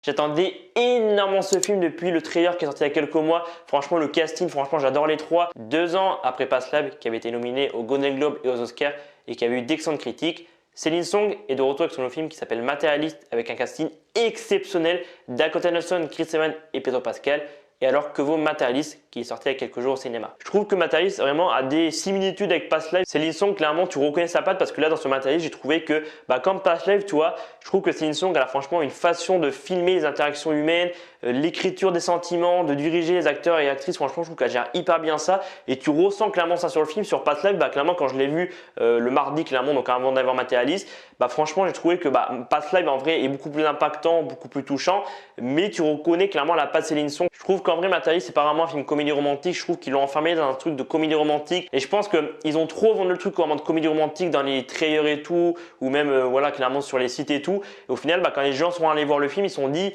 J'attendais énormément ce film depuis le trailer qui est sorti il y a quelques mois. Franchement, le casting, franchement, j'adore les trois. 2 ans après Past Lives, qui avait été nominé aux Golden Globes et aux Oscars et qui avait eu d'excellentes critiques, Céline Song est de retour avec son nouveau film qui s'appelle Matérialiste avec un casting exceptionnel. Dakota Johnson, Chris Evans et Pedro Pascal. Et alors que vaut Matérialiste qui est sorti il y a quelques jours au cinéma. Je trouve que Matérialiste vraiment a des similitudes avec Past Lives. Céline Song, clairement, tu reconnais sa patte parce que là, dans ce Matérialiste, j'ai trouvé que, comme Past Lives, tu vois, je trouve que Céline Song elle a franchement une façon de filmer les interactions humaines, l'écriture des sentiments, de diriger les acteurs et actrices. Franchement, je trouve qu'elle gère hyper bien ça et tu ressens clairement ça sur le film. Sur Past Lives, clairement, quand je l'ai vu le mardi, clairement, donc avant d'avoir Matérialiste, franchement, j'ai trouvé que Past Lives en vrai est beaucoup plus impactant, beaucoup plus touchant, mais tu reconnais clairement la patte Céline Song. Je trouve qu'en vrai, Matérialiste, c'est pas vraiment un film comédie romantique. Je trouve qu'ils l'ont enfermé dans un truc de comédie romantique et je pense qu'ils ont trop vendu le truc en mode comédie romantique dans les trailers et tout, ou même voilà, clairement sur les sites et tout. Et au final, quand les gens sont allés voir le film, ils se sont dit,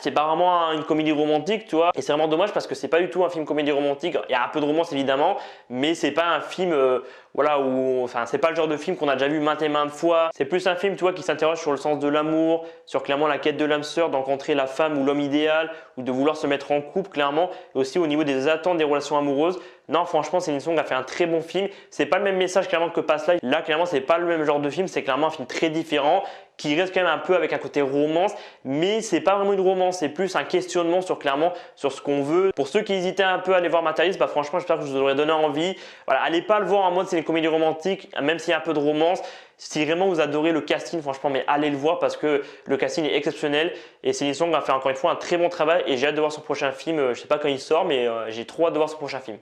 c'est pas vraiment une comédie romantique, tu vois. Et c'est vraiment dommage parce que c'est pas du tout un film comédie romantique. Il y a un peu de romance évidemment, mais c'est pas un film c'est pas le genre de film qu'on a déjà vu maintes et maintes fois. C'est plus un film, tu vois, qui s'interroge sur le sens de l'amour, sur clairement la quête de l'âme sœur, d'encontrer la femme ou l'homme idéal, ou de vouloir se mettre en couple clairement, et aussi au niveau des attentes des relations amoureuses. Non, franchement, Céline Song a fait un très bon film. C'est pas le même message clairement que Past Lives. Là, clairement, c'est pas le même genre de film. C'est clairement un film très différent qui reste quand même un peu avec un côté romance, mais c'est pas vraiment une romance. C'est plus un questionnement sur ce qu'on veut. Pour ceux qui hésitaient un peu à aller voir Matérialiste, franchement, j'espère que je vous aurais donné envie. Voilà, allez pas le voir en mode c'est une comédie romantique, même s'il y a un peu de romance. Si vraiment vous adorez le casting, franchement, mais allez le voir parce que le casting est exceptionnel et Céline Song a fait encore une fois un très bon travail et j'ai hâte de voir son prochain film. Je sais pas quand il sort, mais j'ai trop hâte de voir son prochain film.